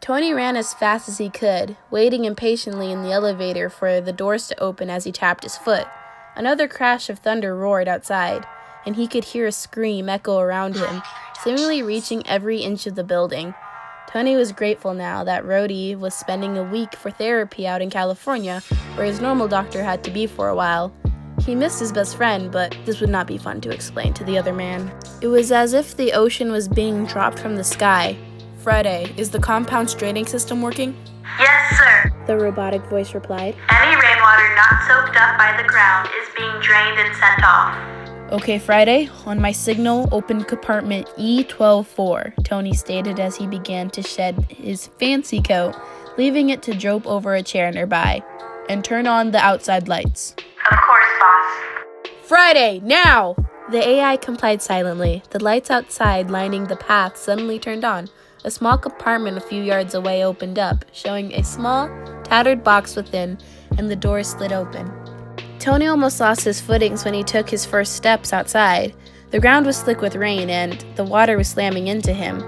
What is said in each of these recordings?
Tony ran as fast as he could, waiting impatiently in the elevator for the doors to open as he tapped his foot. Another crash of thunder roared outside, and he could hear a scream echo around him, seemingly reaching every inch of the building. Tony was grateful now that Rhodey was spending a week for therapy out in California, where his normal doctor had to be for a while. He missed his best friend, but this would not be fun to explain to the other man. It was as if the ocean was being dropped from the sky. "Friday, is the compound's draining system working?" "Yes, sir," the robotic voice replied. "Any rainwater not soaked up by the ground is being drained and sent off." "Okay, Friday, on my signal, open compartment E124, Tony stated as he began to shed his fancy coat, leaving it to drope over a chair nearby. "And turn on the outside lights." "Of course, boss." "Friday, now!" The AI complied silently. The lights outside lining the path suddenly turned on. A small compartment a few yards away opened up, showing a small, tattered box within, and the door slid open. Tony almost lost his footings when he took his first steps outside. The ground was slick with rain, and the water was slamming into him.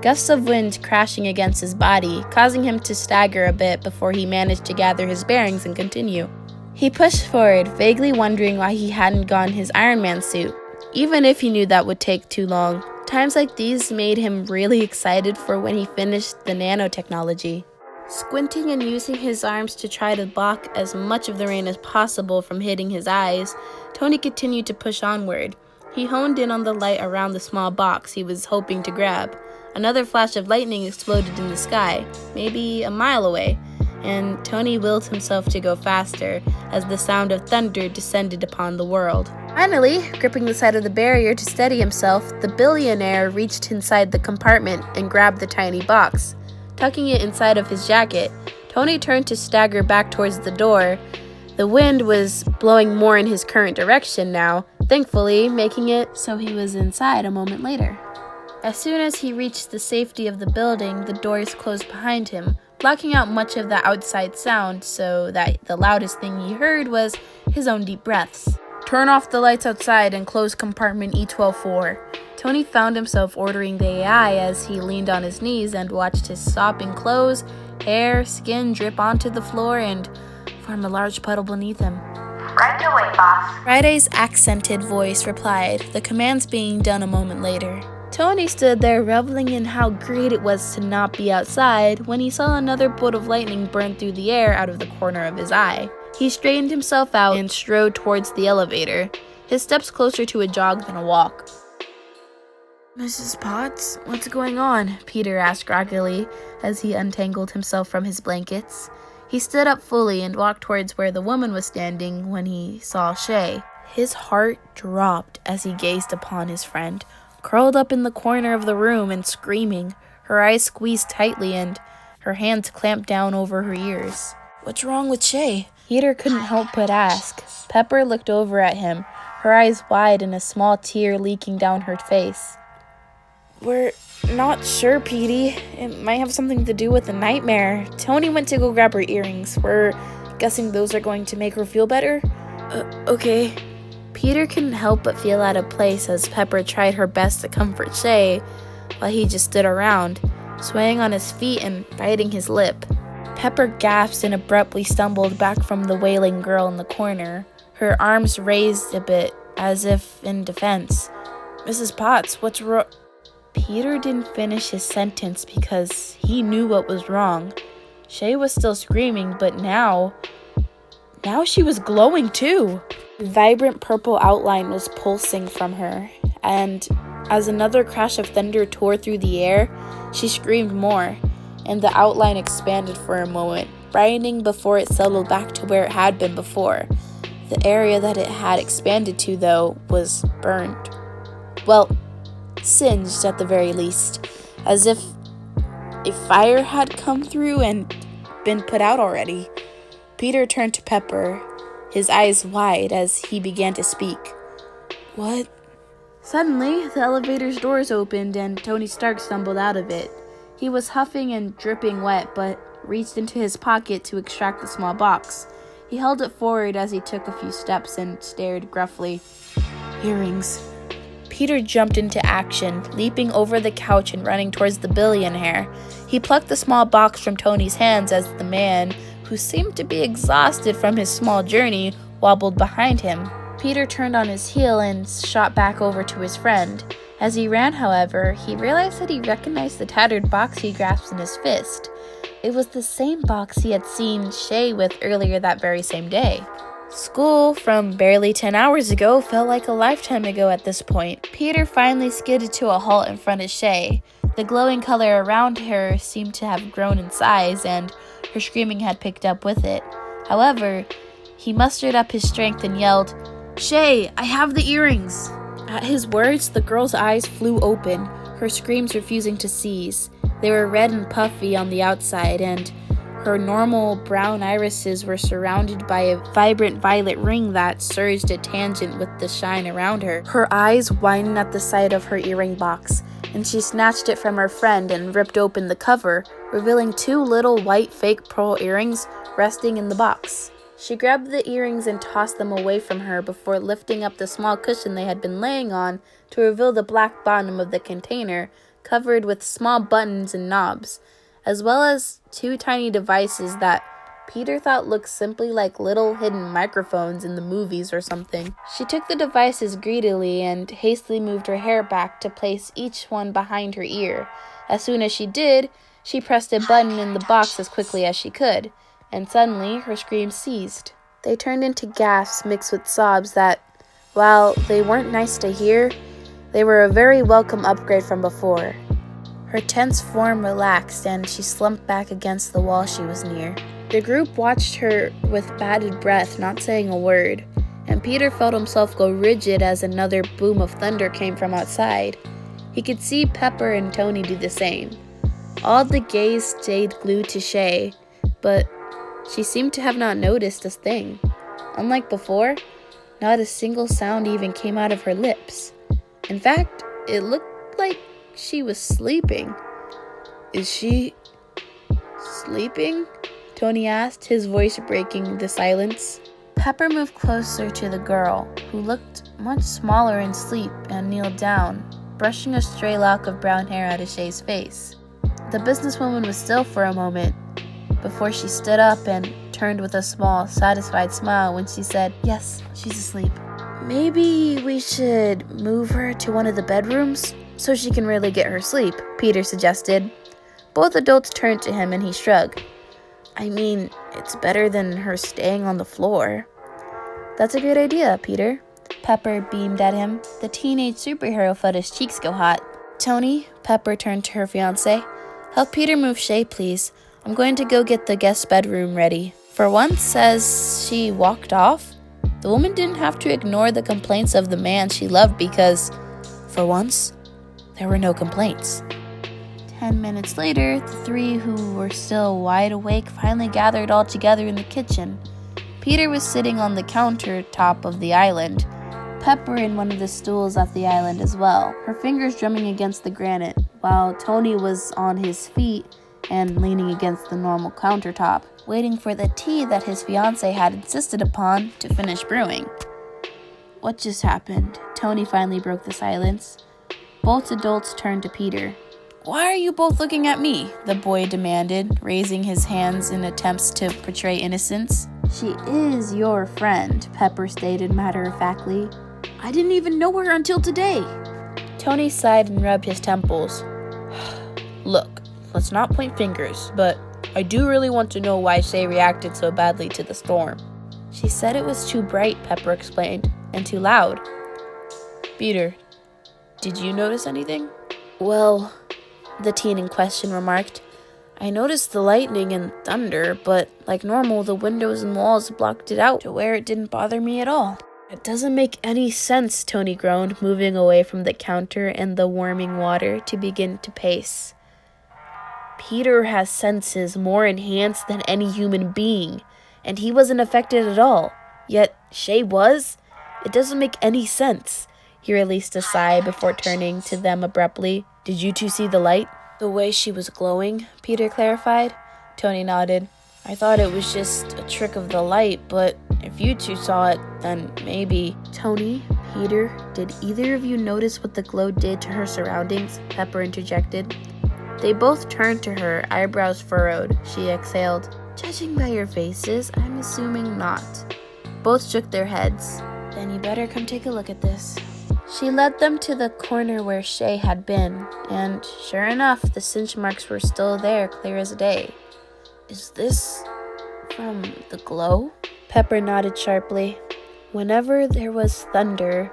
Gusts of wind crashing against his body, causing him to stagger a bit before he managed to gather his bearings and continue. He pushed forward, vaguely wondering why he hadn't gone his Iron Man suit, even if he knew that would take too long. Times like these made him really excited for when he finished the nanotechnology. Squinting and using his arms to try to block as much of the rain as possible from hitting his eyes, Tony continued to push onward. He honed in on the light around the small box he was hoping to grab. Another flash of lightning exploded in the sky, maybe a mile away, and Tony willed himself to go faster as the sound of thunder descended upon the world. Finally, gripping the side of the barrier to steady himself, the billionaire reached inside the compartment and grabbed the tiny box. Tucking it inside of his jacket, Tony turned to stagger back towards the door. The wind was blowing more in his current direction now, thankfully making it so he was inside a moment later. As soon as he reached the safety of the building, the doors closed behind him, blocking out much of the outside sound so that the loudest thing he heard was his own deep breaths. "Turn off the lights outside and close compartment E124. Tony found himself ordering the AI as he leaned on his knees and watched his sopping clothes, hair, skin drip onto the floor and form a large puddle beneath him. "Right away, boss." Friday's accented voice replied, the commands being done a moment later. Tony stood there reveling in how great it was to not be outside when he saw another bolt of lightning burn through the air out of the corner of his eye. He straightened himself out and strode towards the elevator, his steps closer to a jog than a walk. "Mrs. Potts, what's going on?" Peter asked groggily as he untangled himself from his blankets. He stood up fully and walked towards where the woman was standing when he saw Shay. His heart dropped as he gazed upon his friend, curled up in the corner of the room and screaming, her eyes squeezed tightly and her hands clamped down over her ears. "What's wrong with Shay?" Peter couldn't help but ask. Pepper looked over at him, her eyes wide and a small tear leaking down her face. "We're not sure, Petey. It might have something to do with the nightmare. Tony went to go grab her earrings. We're guessing those are going to make her feel better." Okay. Peter couldn't help but feel out of place as Pepper tried her best to comfort Shay, while he just stood around, swaying on his feet and biting his lip. Pepper gasped and abruptly stumbled back from the wailing girl in the corner, her arms raised a bit, as if in defense. "Mrs. Potts, what's wrong?" Peter didn't finish his sentence because he knew what was wrong. Shay was still screaming, but now she was glowing too. A vibrant purple outline was pulsing from her, and as another crash of thunder tore through the air, she screamed more, and the outline expanded for a moment, brightening before it settled back to where it had been before. The area that it had expanded to, though, was burned. Well, singed at the very least, as if a fire had come through and been put out already. Peter turned to Pepper, his eyes wide as he began to speak. "What?" Suddenly, the elevator's doors opened and Tony Stark stumbled out of it. He was huffing and dripping wet, but reached into his pocket to extract the small box. He held it forward as he took a few steps and stared gruffly. "Earrings." Peter jumped into action, leaping over the couch and running towards the billionaire. He plucked the small box from Tony's hands as the man, who seemed to be exhausted from his small journey, wobbled behind him. Peter turned on his heel and shot back over to his friend. As he ran, however, he realized that he recognized the tattered box he grasped in his fist. It was the same box he had seen Shay with earlier that very same day. School from barely 10 hours ago felt like a lifetime ago at this point. Peter finally skidded to a halt in front of Shay. The glowing color around her seemed to have grown in size, and her screaming had picked up with it. However, he mustered up his strength and yelled, "Shay, I have the earrings!" At his words, the girl's eyes flew open, her screams refusing to cease. They were red and puffy on the outside, and her normal brown irises were surrounded by a vibrant violet ring that surged at tangent with the shine around her. Her eyes widened at the sight of her earring box, and she snatched it from her friend and ripped open the cover, revealing 2 little white fake pearl earrings resting in the box. She grabbed the earrings and tossed them away from her before lifting up the small cushion they had been laying on to reveal the black bottom of the container, covered with small buttons and knobs, as well as 2 tiny devices that Peter thought looked simply like little hidden microphones in the movies or something. She took the devices greedily and hastily moved her hair back to place each one behind her ear. As soon as she did, she pressed a button in the box as quickly as she could, and suddenly her screams ceased. They turned into gasps mixed with sobs that, while they weren't nice to hear, they were a very welcome upgrade from before. Her tense form relaxed and she slumped back against the wall she was near. The group watched her with bated breath, not saying a word, and Peter felt himself go rigid as another boom of thunder came from outside. He could see Pepper and Tony do the same. All the gaze stayed glued to Shay, but she seemed to have not noticed a thing. Unlike before, not a single sound even came out of her lips. In fact, it looked like she was sleeping. "Is she sleeping?" Tony asked, his voice breaking the silence. Pepper moved closer to the girl, who looked much smaller in sleep, and kneeled down, brushing a stray lock of brown hair out of Shay's face. The businesswoman was still for a moment, before she stood up and turned with a small, satisfied smile when she said, "Yes, she's asleep." "Maybe we should move her to one of the bedrooms so she can really get her sleep," Peter suggested. Both adults turned to him and he shrugged. "I mean, it's better than her staying on the floor." "That's a great idea, Peter." Pepper beamed at him. The teenage superhero felt his cheeks go hot. "Tony," Pepper turned to her fiancé, "help Peter move Shay, please. I'm going to go get the guest bedroom ready." For once, as she walked off, the woman didn't have to ignore the complaints of the man she loved because, for once, there were no complaints. 10 minutes later, the 3 who were still wide awake finally gathered all together in the kitchen. Peter was sitting on the countertop of the island, Pepper in one of the stools at the island as well, her fingers drumming against the granite, while Tony was on his feet and leaning against the normal countertop, waiting for the tea that his fiancée had insisted upon to finish brewing. "What just happened?" Tony finally broke the silence. Both adults turned to Peter. "Why are you both looking at me?" the boy demanded, raising his hands in attempts to portray innocence. "She is your friend," Pepper stated matter-of-factly. "I didn't even know her until today." Tony sighed and rubbed his temples. "Look, let's not point fingers, but I do really want to know why Shay reacted so badly to the storm." "She said it was too bright," Pepper explained, "and too loud." "Peter, did you notice anything?" "Well," the teen in question remarked, "I noticed the lightning and thunder, but like normal, the windows and walls blocked it out to where it didn't bother me at all." "It doesn't make any sense," Tony groaned, moving away from the counter and the warming water to begin to pace. "Peter has senses more enhanced than any human being, and he wasn't affected at all. Yet Shay was? It doesn't make any sense." He released a sigh before turning to them abruptly. "Did you two see the light?" "The way she was glowing," Peter clarified. Tony nodded. "I thought it was just a trick of the light, but if you two saw it, then maybe..." "Tony," Peter, did either of you notice what the glow did to her surroundings? Pepper interjected. They both turned to her, eyebrows furrowed. She exhaled. Judging by your faces, I'm assuming not. Both shook their heads. Then you better come take a look at this. She led them to the corner where Shay had been, and sure enough, the cinch marks were still there, clear as day. Is this from the glow? Pepper nodded sharply. Whenever there was thunder,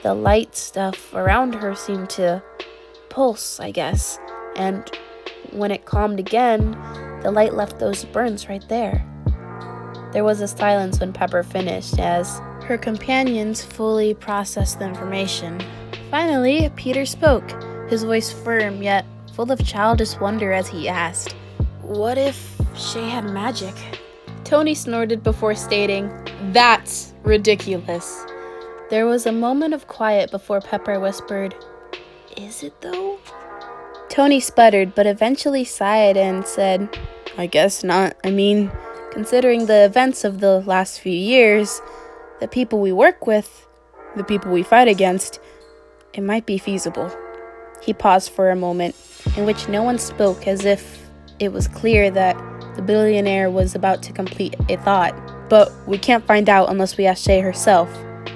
the light stuff around her seemed to pulse, I guess, and when it calmed again, the light left those burns right there. There was a silence when Pepper finished, as her companions fully processed the information. Finally, Peter spoke, his voice firm yet full of childish wonder as he asked, "What if Shay had magic?" Tony snorted before stating, "That's ridiculous." There was a moment of quiet before Pepper whispered, "Is it though?" Tony sputtered, but eventually sighed and said, "I guess not. I mean, considering the events of the last few years, the people we work with, the people we fight against, it might be feasible." He paused for a moment, in which no one spoke, as if it was clear that the billionaire was about to complete a thought. "But we can't find out unless we ask Shay herself."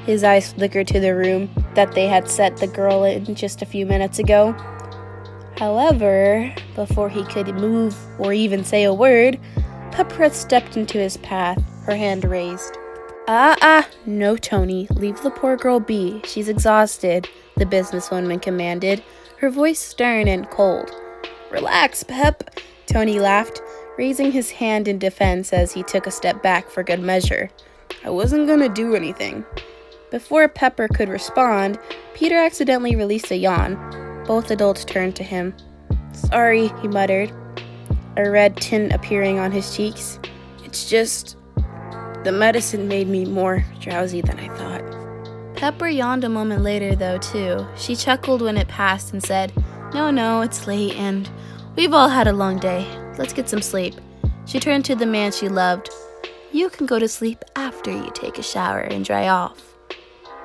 His eyes flickered to the room that they had set the girl in just a few minutes ago. However, before he could move or even say a word, Pepper had stepped into his path, her hand raised. No, Tony, leave the poor girl be. She's exhausted," the businesswoman commanded, her voice stern and cold. "Relax, Pep," Tony laughed, raising his hand in defense as he took a step back for good measure. "I wasn't gonna do anything." Before Pepper could respond, Peter accidentally released a yawn. Both adults turned to him. "Sorry," he muttered, a red tint appearing on his cheeks. "It's just, the medicine made me more drowsy than I thought." Pepper yawned a moment later, though, too. She chuckled when it passed and said, No, it's late, and we've all had a long day. Let's get some sleep." She turned to the man she loved. "You can go to sleep after you take a shower and dry off."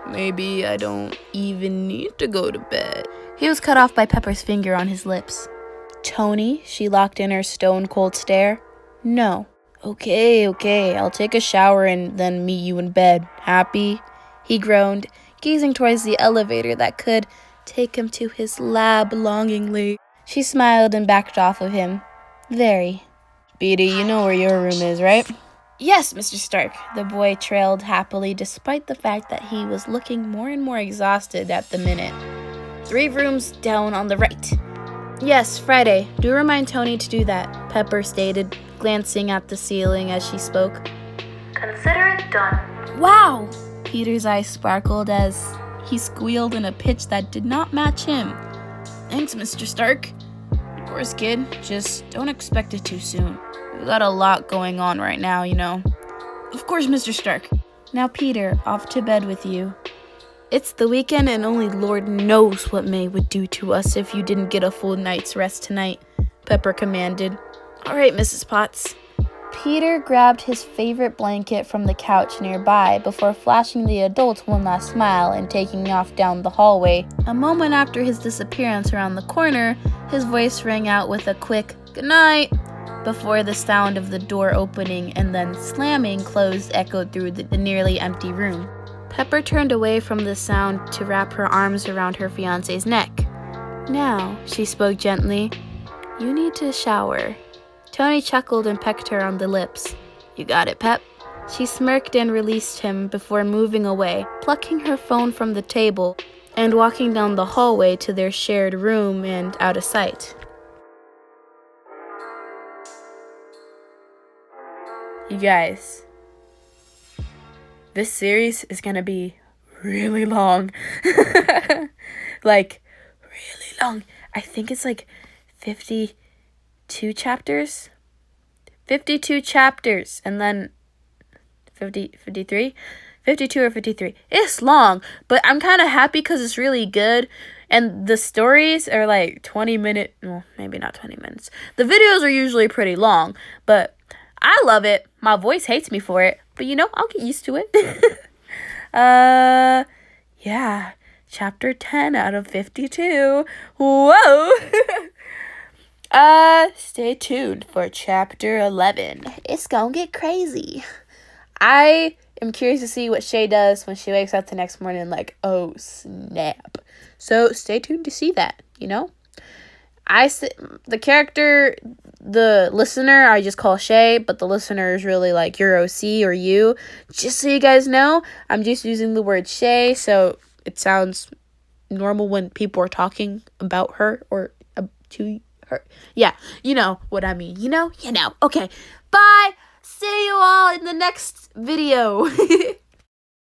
"Maybe I don't even need to go to bed." He was cut off by Pepper's finger on his lips. "Tony," she locked in her stone-cold stare. "No." Okay, I'll take a shower and then meet you in bed. Happy?" He groaned, gazing towards the elevator that could take him to his lab longingly. She smiled and backed off of him. "Very." "Petey, you know where your room is, right?" "Yes, Mr. Stark," the boy trailed happily, despite the fact that he was looking more and more exhausted at the minute. 3 rooms down on the right." "Yes, Friday. Do remind Tony to do that," Pepper stated, glancing at the ceiling as she spoke. Consider it done. "Wow!" Peter's eyes sparkled as he squealed in a pitch that did not match him. "Thanks, Mr. Stark." "Of course, kid. Just don't expect it too soon. We've got a lot going on right now, you know." "Of course, Mr. Stark." "Now, Peter, off to bed with you. It's the weekend and only Lord knows what May would do to us if you didn't get a full night's rest tonight," Pepper commanded. "All right, Mrs. Potts." Peter grabbed his favorite blanket from the couch nearby before flashing the adults one last smile and taking off down the hallway. A moment after his disappearance around the corner, his voice rang out with a quick "good night" before the sound of the door opening and then slamming closed echoed through the nearly empty room. Pepper turned away from the sound to wrap her arms around her fiancé's neck. "Now," she spoke gently, "you need to shower." Tony chuckled and pecked her on the lips. "You got it, Pep." She smirked and released him before moving away, plucking her phone from the table and walking down the hallway to their shared room and out of sight. You guys, this series is gonna be really long. Like, really long. I think it's like 52 chapters. 52 chapters. And then 52 or 53. It's long, but I'm kind of happy because it's really good. And the stories are like 20-minute, well, maybe not 20 minutes. The videos are usually pretty long, but I love it. My voice hates me for it, but you know, I'll get used to it. yeah, chapter 10 out of 52. Whoa! Stay tuned for chapter 11. It's gonna get crazy. I am curious to see what Shay does when she wakes up the next morning, like, oh, snap. So stay tuned to see that, you know? The character, the listener, I just call Shay, but the listener is really like your OC or you. Just so you guys know, I'm just using the word Shay, so it sounds normal when people are talking about her or to her. Yeah, you know what I mean. You know? Okay, bye. See you all in the next video.